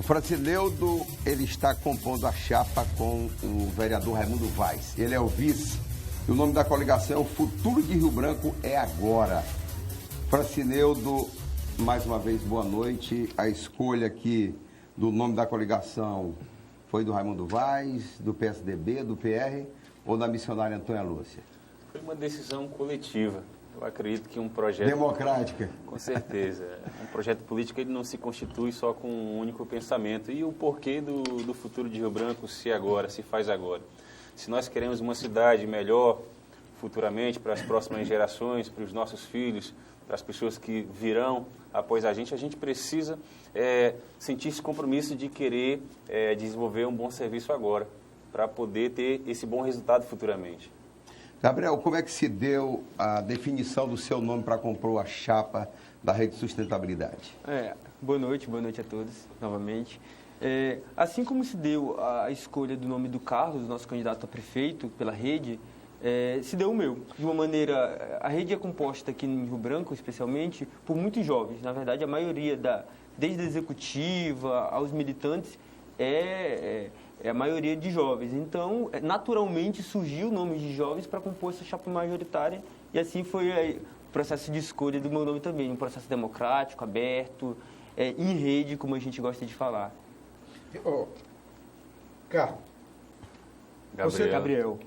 O Francineudo, ele está compondo a chapa com o vereador Raimundo Vaz. Ele é o vice. E o nome da coligação é O Futuro de Rio Branco é Agora. Francineudo, mais uma vez, boa noite. A escolha aqui do nome da coligação foi do Raimundo Vaz, do PSDB, do PR ou da missionária Antônia Lúcia? Foi uma decisão coletiva. Eu acredito que um projeto... Democrática. Com certeza. Um projeto político ele não se constitui só com um único pensamento. E o porquê do futuro de Rio Branco se agora, se faz agora. Se nós queremos uma cidade melhor futuramente para as próximas gerações, para os nossos filhos, para as pessoas que virão após a gente precisa sentir esse compromisso de querer desenvolver um bom serviço agora, para poder ter esse bom resultado futuramente. Gabriel, como é que se deu a definição do seu nome para compor a chapa da Rede Sustentabilidade? Boa noite a todos, novamente. Assim como se deu a escolha do nome do Carlos, nosso candidato a prefeito, pela rede, se deu o meu. De uma maneira, a rede é composta aqui em Rio Branco, especialmente, por muitos jovens. Na verdade, a maioria, desde a executiva aos militantes, é a maioria de jovens. Então, naturalmente, surgiu o nome de jovens para compor essa chapa majoritária e assim foi o processo de escolha do meu nome também, um processo democrático, aberto, em rede, como a gente gosta de falar. Carlos. Gabriel.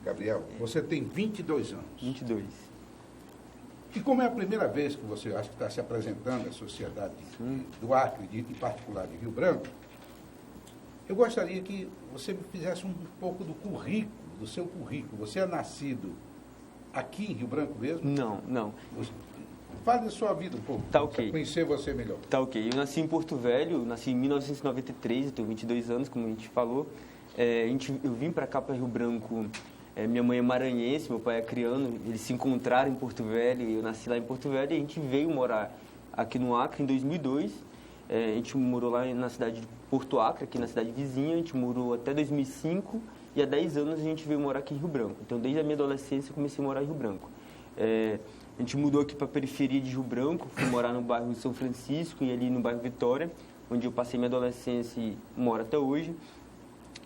Gabriel, você tem 22 anos. 22. E como é a primeira vez que você acha que está se apresentando à sociedade do Acre, em particular de Rio Branco, eu gostaria que você me fizesse um pouco do seu currículo. Você é nascido aqui em Rio Branco mesmo? Não. Fale da sua vida um pouco, tá, ok. Para conhecer você melhor. Tá, ok. Eu nasci em Porto Velho, nasci em 1993, eu tenho 22 anos, como a gente falou. Eu vim para cá, para Rio Branco, minha mãe é maranhense, meu pai é acriano, eles se encontraram em Porto Velho, eu nasci lá em Porto Velho e a gente veio morar aqui no Acre em 2002. A gente morou lá na cidade de Porto Acre, aqui na cidade vizinha, a gente morou até 2005 e há 10 anos a gente veio morar aqui em Rio Branco. Então, desde a minha adolescência, eu comecei a morar em Rio Branco. A gente mudou aqui para a periferia de Rio Branco, fui morar no bairro São Francisco e ali no bairro Vitória, onde eu passei minha adolescência e moro até hoje.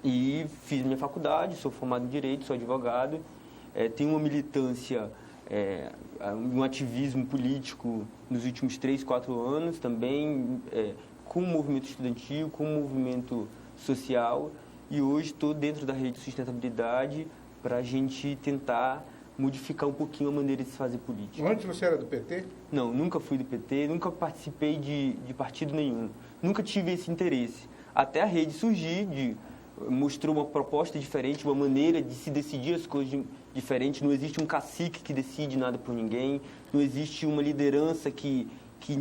E fiz minha faculdade, sou formado em Direito, sou advogado, tenho uma militância, um ativismo político nos últimos 3, 4 anos, também com o movimento estudantil, com o movimento social, e hoje estou dentro da Rede Sustentabilidade para a gente tentar modificar um pouquinho a maneira de se fazer política. Antes você era do PT? Não, nunca fui do PT, nunca participei de partido nenhum, nunca tive esse interesse. Até a rede surgir, mostrou uma proposta diferente, uma maneira de se decidir as coisas diferente. Não existe um cacique que decide nada por ninguém, não existe uma liderança que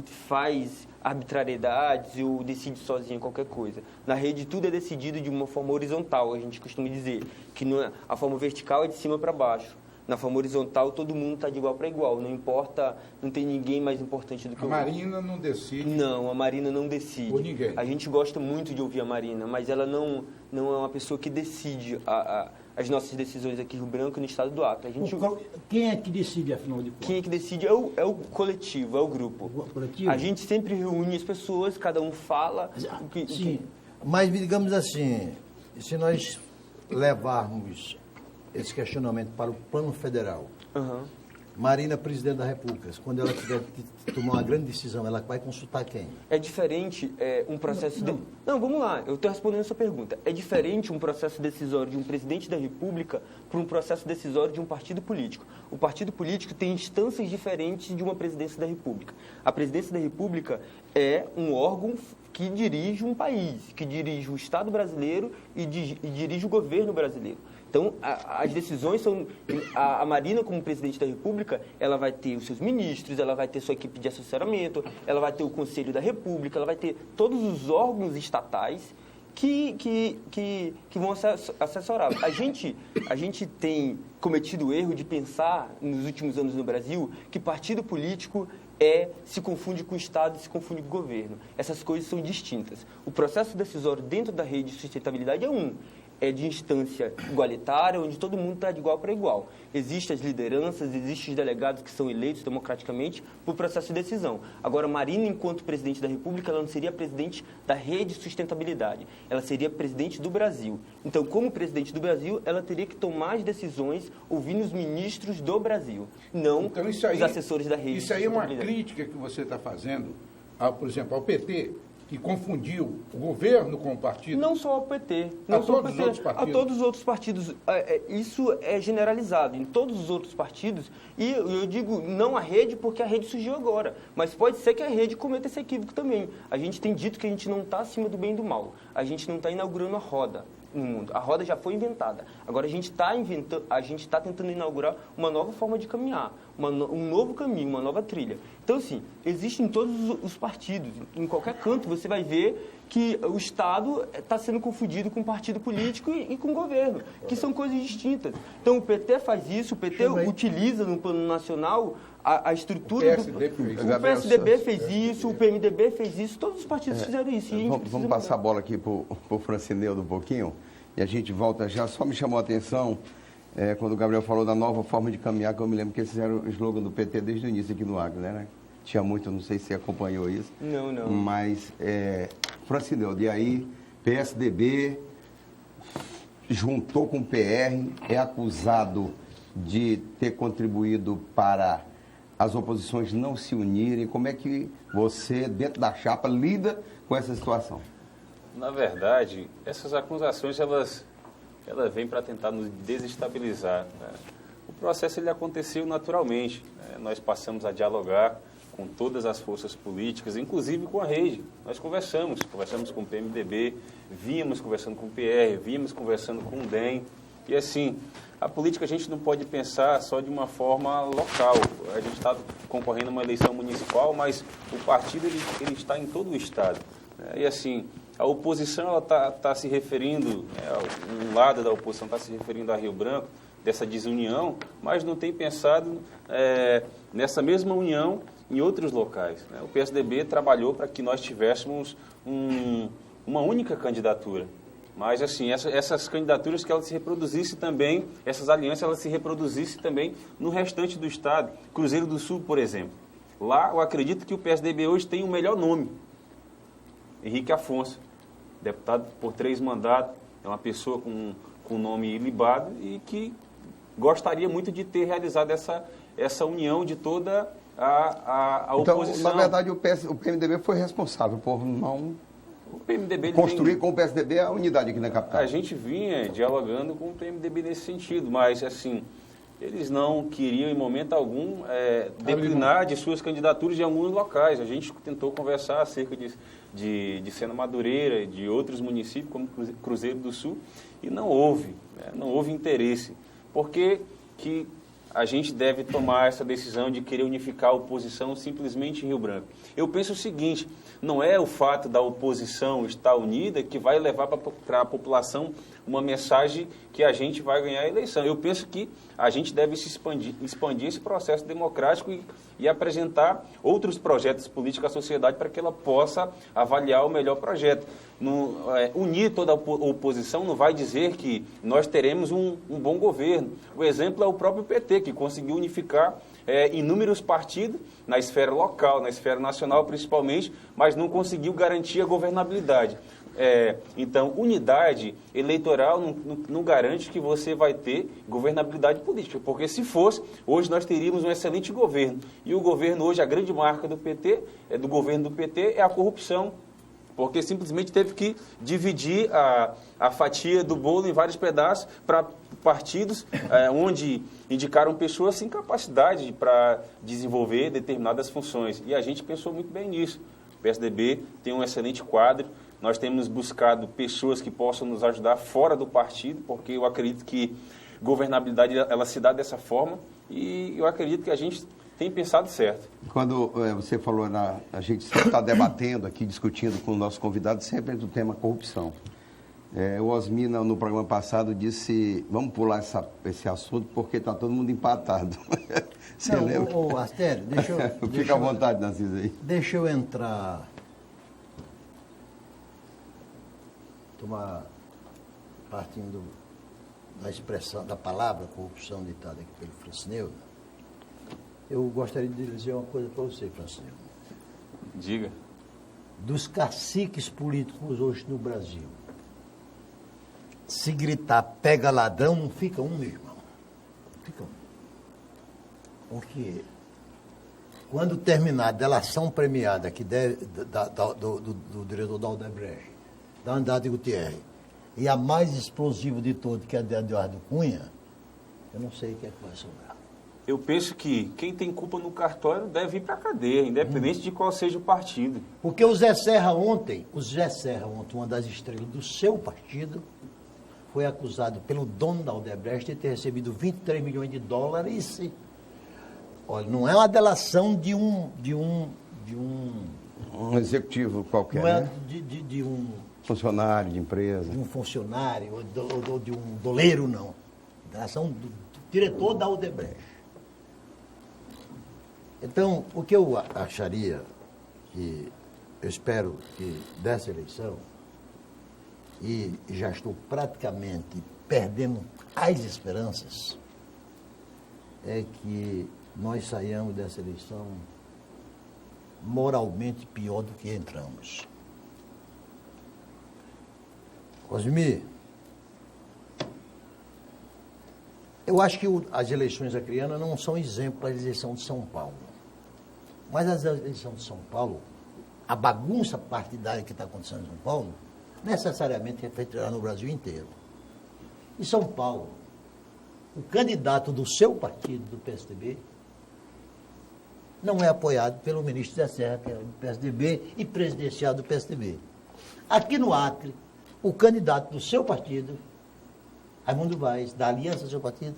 faz arbitrariedades ou decide sozinha qualquer coisa. Na rede tudo é decidido de uma forma horizontal, a gente costuma dizer, que a forma vertical é de cima para baixo. Na forma horizontal, todo mundo está de igual para igual. Não importa, não tem ninguém mais importante do que o outro. A Marina não decide? Não, a Marina não decide. Por ninguém? A gente gosta muito de ouvir a Marina, mas ela não é uma pessoa que decide as nossas decisões aqui em Rio Branco e no estado do Acre. Quem é que decide, afinal de contas? Quem é que decide é o coletivo, é o grupo. O coletivo? A gente sempre reúne as pessoas, cada um fala... Sim, mas digamos assim, se nós levarmos esse questionamento para o plano federal. Marina, presidente da República, quando ela tiver que tomar uma grande decisão, ela vai consultar quem? É diferente um processo... Não, vamos lá, eu estou respondendo a sua pergunta. É diferente um processo decisório de um presidente da República para um processo decisório de um partido político. O partido político tem instâncias diferentes de uma presidência da República. A presidência da República é um órgão que dirige um país, que dirige o Estado brasileiro e dirige o governo brasileiro. Então, as decisões são... A Marina, como presidente da República, ela vai ter os seus ministros, ela vai ter sua equipe de assessoramento, ela vai ter o Conselho da República, ela vai ter todos os órgãos estatais que vão assessorar. A gente tem cometido o erro de pensar, nos últimos anos no Brasil, que partido político se confunde com o Estado e se confunde com o governo. Essas coisas são distintas. O processo decisório dentro da Rede de Sustentabilidade é de instância igualitária, onde todo mundo está de igual para igual. Existem as lideranças, existem os delegados que são eleitos democraticamente por processo de decisão. Agora, Marina, enquanto presidente da República, ela não seria presidente da Rede Sustentabilidade, ela seria presidente do Brasil. Então, como presidente do Brasil, ela teria que tomar as decisões ouvindo os ministros do Brasil, não então, isso aí, os assessores da Rede Isso aí é uma Sustentabilidade. crítica que você está fazendo, por exemplo, ao PT, que confundiu o governo com o partido? Não só ao PT, A todos os outros partidos? A todos os outros partidos. Isso é generalizado em todos os outros partidos. E eu digo não a rede, porque a rede surgiu agora. Mas pode ser que a rede cometa esse equívoco também. A gente tem dito que a gente não está acima do bem e do mal. A gente não está inaugurando a roda no mundo. A roda já foi inventada. Agora a gente está tentando inaugurar uma nova forma de caminhar, um novo caminho, uma nova trilha. Então, assim, existe em todos os partidos. Em qualquer canto você vai ver que o Estado está sendo confundido com partido político e com governo, que são coisas distintas. Então, o PT faz isso, o PT utiliza no plano nacional a estrutura o PSDB fez isso, o PMDB fez isso, todos os partidos fizeram isso. Vamos passar a bola aqui para o Francineudo um pouquinho, e a gente volta já. Só me chamou a atenção quando o Gabriel falou da nova forma de caminhar, que eu me lembro que esse era o slogan do PT desde o início aqui no Acre, né? Tinha muito, não sei se você acompanhou isso. Não. Mas, Francineudo, e aí, PSDB juntou com o PR, é acusado de ter contribuído para as oposições não se unirem. Como é que você, dentro da chapa, lida com essa situação? Na verdade, essas acusações, elas vêm para tentar nos desestabilizar, né? O processo ele aconteceu naturalmente, né? Nós passamos a dialogar com todas as forças políticas, inclusive com a rede. Nós conversamos com o PMDB, vínhamos conversando com o PR, vínhamos conversando com o DEM. E assim, a política a gente não pode pensar só de uma forma local. A gente está concorrendo a uma eleição municipal, mas o partido ele está em todo o estado. E assim, a oposição ela está se referindo, um lado da oposição está se referindo a Rio Branco, dessa desunião, mas não tem pensado nessa mesma união em outros locais, né? O PSDB trabalhou para que nós tivéssemos uma única candidatura. Mas, assim, essas candidaturas que elas se reproduzissem também, essas alianças elas se reproduzissem também no restante do estado. Cruzeiro do Sul, por exemplo. Lá, eu acredito que o PSDB hoje tem o melhor nome. Henrique Afonso, deputado por 3 mandatos, é uma pessoa com nome ilibado e que gostaria muito de ter realizado essa união de toda a oposição. Então, na verdade, o PMDB foi responsável por não o PMDB construir com o PSDB a unidade aqui na capital. A gente vinha dialogando com o PMDB nesse sentido, mas assim, eles não queriam em momento algum declinar de suas candidaturas em alguns locais. A gente tentou conversar acerca de Sena Madureira e de outros municípios, como Cruzeiro do Sul, e não houve interesse. Por que a gente deve tomar essa decisão de querer unificar a oposição simplesmente em Rio Branco? Eu penso o seguinte, não é o fato da oposição estar unida que vai levar para a população uma mensagem que a gente vai ganhar a eleição. Eu penso que a gente deve se expandir esse processo democrático e apresentar outros projetos políticos à sociedade para que ela possa avaliar o melhor projeto. Unir toda a oposição não vai dizer que nós teremos um bom governo. O exemplo é o próprio PT, que conseguiu unificar inúmeros partidos na esfera local, na esfera nacional principalmente, mas não conseguiu garantir a governabilidade. Então, unidade eleitoral não garante que você vai ter governabilidade política, porque se fosse, hoje nós teríamos um excelente governo. E o governo hoje, a grande marca do PT, do governo do PT, é a corrupção, porque simplesmente teve que dividir a fatia do bolo em vários pedaços para partidos onde indicaram pessoas sem capacidade para desenvolver determinadas funções. E a gente pensou muito bem nisso. O PSDB tem um excelente quadro. Nós temos buscado pessoas que possam nos ajudar fora do partido, porque eu acredito que governabilidade ela se dá dessa forma e eu acredito que a gente tem pensado certo. Quando você falou, a gente sempre está debatendo aqui, discutindo com o nosso convidado sempre do tema corrupção. O Osmina, no programa passado, disse, vamos pular esse assunto porque está todo mundo empatado. Você lembra? Ô, Astério, Fica à vontade, Narciso, aí. Deixa eu entrar... tomar partindo da expressão, da palavra corrupção ditada aqui pelo Francineu, eu gostaria de dizer uma coisa para você, Francineu. Diga. Dos caciques políticos hoje no Brasil, se gritar pega ladrão, não fica um, meu irmão. Não fica um. Porque quando terminar a delação premiada que do diretor da Odebrecht, da Andrade Gutierrez, e a mais explosiva de todos, que é a de Eduardo Cunha, eu não sei o que é que vai sobrar. Eu penso que quem tem culpa no cartório deve ir para a cadeia, independente de qual seja o partido. Porque o Zé Serra ontem, uma das estrelas do seu partido, foi acusado pelo dono da Odebrecht de ter recebido 23 milhões de dólares. Olha, não é uma delação de um executivo qualquer, não é né? de um Funcionário de empresa. de um funcionário ou de um doleiro, não. Delação do diretor da Odebrecht. Então, o que eu acharia, que eu espero que dessa eleição, e já estou praticamente perdendo as esperanças, é que nós saiamos dessa eleição moralmente pior do que entramos. Osmir, eu acho que as eleições acrianas não são exemplo da eleição de São Paulo. Mas as eleições de São Paulo, a bagunça partidária que está acontecendo em São Paulo, necessariamente refletirá no Brasil inteiro. Em São Paulo, o candidato do seu partido, do PSDB, não é apoiado pelo ministro Zé Serra, que é do PSDB e presidenciado do PSDB. Aqui no Acre, o candidato do seu partido, Raimundo Vaz, da aliança do seu partido,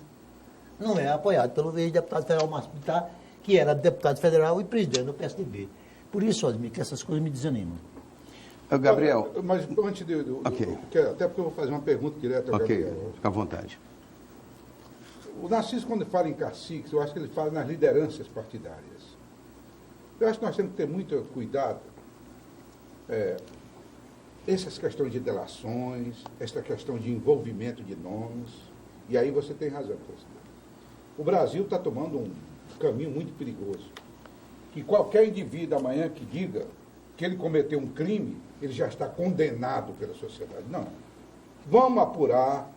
não é apoiado pelo ex-deputado federal Márcio Bittar, que era deputado federal e presidente do PSDB. Por isso, Osmir, que essas coisas me desanimam. Gabriel. Mas antes de... Ok. Até porque eu vou fazer uma pergunta direta ao Ok, Gabriel. fica à vontade. O Narciso, quando fala em caciques, eu acho que ele fala nas lideranças partidárias. Eu acho que nós temos que ter muito cuidado. Essas questões de delações, essa questão de envolvimento de nomes, e aí você tem razão, presidente. O Brasil está tomando um caminho muito perigoso. Que qualquer indivíduo amanhã que diga que ele cometeu um crime, ele já está condenado pela sociedade. Não. Vamos apurar,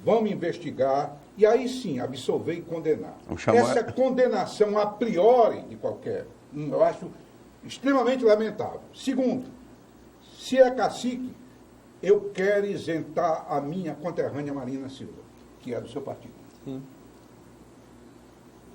vamos investigar, e aí sim, absolver e condenar. Essa condenação a priori de qualquer, eu acho extremamente lamentável. Segundo, se é cacique, eu quero isentar a minha conterrânea Marina Silva, que é do seu partido. Sim.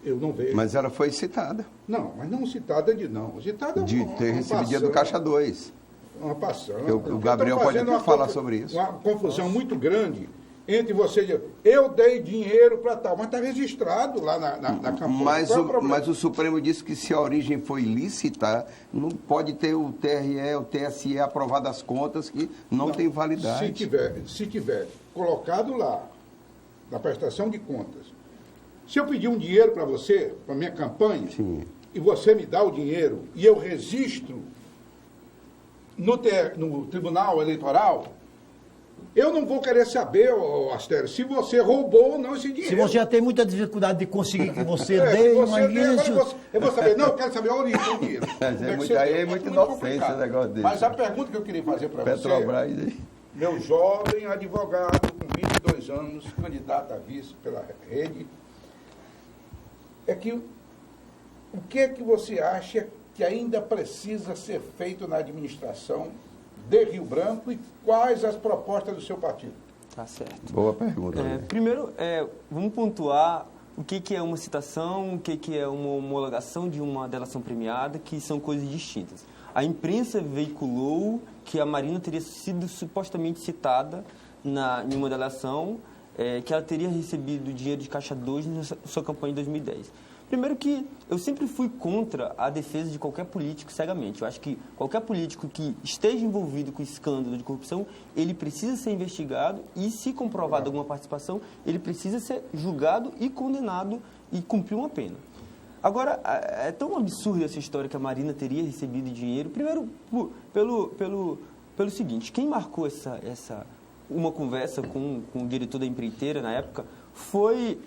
Eu não vejo. Mas ela foi citada. Não, mas não citada de não. Citada De ter recebido dinheiro do Caixa 2. Uma passão. O Gabriel pode até falar sobre isso. Uma confusão muito grande entre você e eu dei dinheiro para tal, mas está registrado lá na campanha. Mas o Supremo disse que se a origem foi lícita, não pode ter o TRE, o TSE aprovado as contas que não tem validade. Se tiver colocado lá, na prestação de contas, se eu pedir um dinheiro para você, para minha campanha, Sim. E você me dá o dinheiro e eu registro no Tribunal Eleitoral, eu não vou querer saber, Astério, se você roubou ou não esse dinheiro. Se você já tem muita dificuldade de conseguir que você dê, imagina isso. Eu vou saber, não, eu quero saber a origem do dinheiro. Aí é muito inocência o negócio desse. Mas a pergunta que eu queria fazer para você, Petrobras. meu jovem advogado com 22 anos, candidato a vice pela rede, é que o que é que você acha que ainda precisa ser feito na administração de Rio Branco e quais as propostas do seu partido? Tá certo. Boa pergunta. Primeiro, vamos pontuar o que é uma citação, o que é uma homologação de uma delação premiada, que são coisas distintas. A imprensa veiculou que a Marina teria sido supostamente citada em uma delação, que ela teria recebido dinheiro de Caixa 2 na sua campanha em 2010. Primeiro que eu sempre fui contra a defesa de qualquer político cegamente. Eu acho que qualquer político que esteja envolvido com escândalo de corrupção, ele precisa ser investigado e, se comprovado alguma participação, ele precisa ser julgado e condenado e cumprir uma pena. Agora, é tão absurda essa história que a Marina teria recebido dinheiro, primeiro pelo seguinte, quem marcou uma conversa com o diretor da empreiteira na época, foi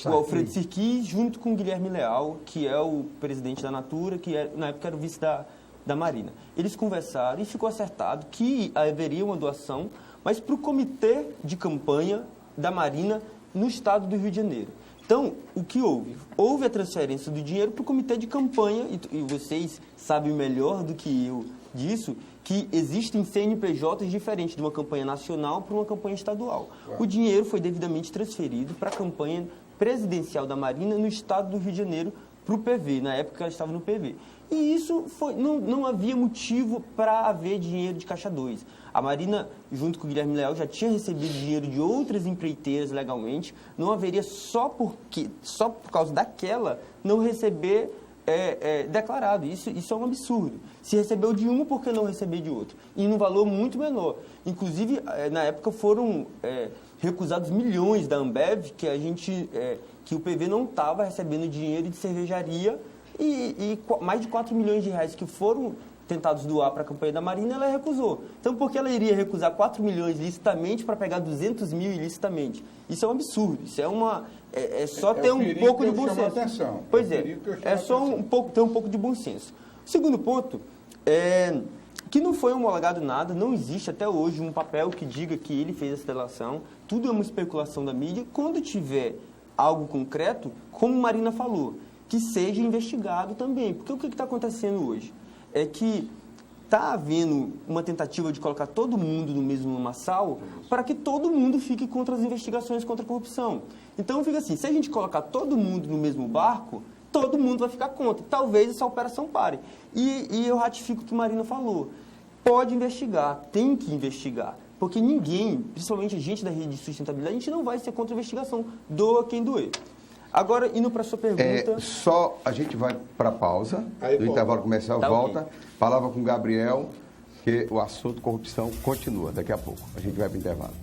o Alfredo Sirquis junto com o Guilherme Leal, que é o presidente da Natura, que na época era o vice da Marina. Eles conversaram e ficou acertado que haveria uma doação, mas para o comitê de campanha da Marina no estado do Rio de Janeiro. Então, o que houve? Houve a transferência do dinheiro para o comitê de campanha, e vocês sabem melhor do que eu disso, que existem CNPJs diferentes de uma campanha nacional para uma campanha estadual. O dinheiro foi devidamente transferido para a campanha presidencial da Marina no estado do Rio de Janeiro, para o PV, na época ela estava no PV. E isso não havia motivo para haver dinheiro de Caixa 2. A Marina, junto com o Guilherme Leal, já tinha recebido dinheiro de outras empreiteiras legalmente. Não haveria só por causa daquela não receber declarado. Isso é um absurdo. Se recebeu de uma, por que não receber de outra? E num valor muito menor. Inclusive, na época foram recusados milhões da Ambev, que o PV não estava recebendo dinheiro de cervejaria, e mais de 4 milhões de reais que foram tentados doar para a campanha da Marina, ela recusou. Então, por que ela iria recusar 4 milhões licitamente para pegar 200 mil ilicitamente? Isso é um absurdo. Isso é só ter um pouco de bom senso. Pois é só ter um pouco de bom senso. O segundo ponto é que não foi homologado nada, não existe até hoje um papel que diga que ele fez essa delação, tudo é uma especulação da mídia. Quando tiver algo concreto, como Marina falou, que seja investigado também. Porque o que está acontecendo hoje é que está havendo uma tentativa de colocar todo mundo no mesmo lamaçal para que todo mundo fique contra as investigações contra a corrupção. Então, fica assim, se a gente colocar todo mundo no mesmo barco, todo mundo vai ficar contra. Talvez essa operação pare. E eu ratifico o que Marina falou. Pode investigar, tem que investigar. Porque ninguém, principalmente a gente da rede de sustentabilidade, a gente não vai ser contra a investigação. Doa quem doer. Agora, indo para a sua pergunta... Só a gente vai para a pausa, no intervalo comercial, volta. Okay. Falava com o Gabriel, que o assunto corrupção continua daqui a pouco. A gente vai para o intervalo.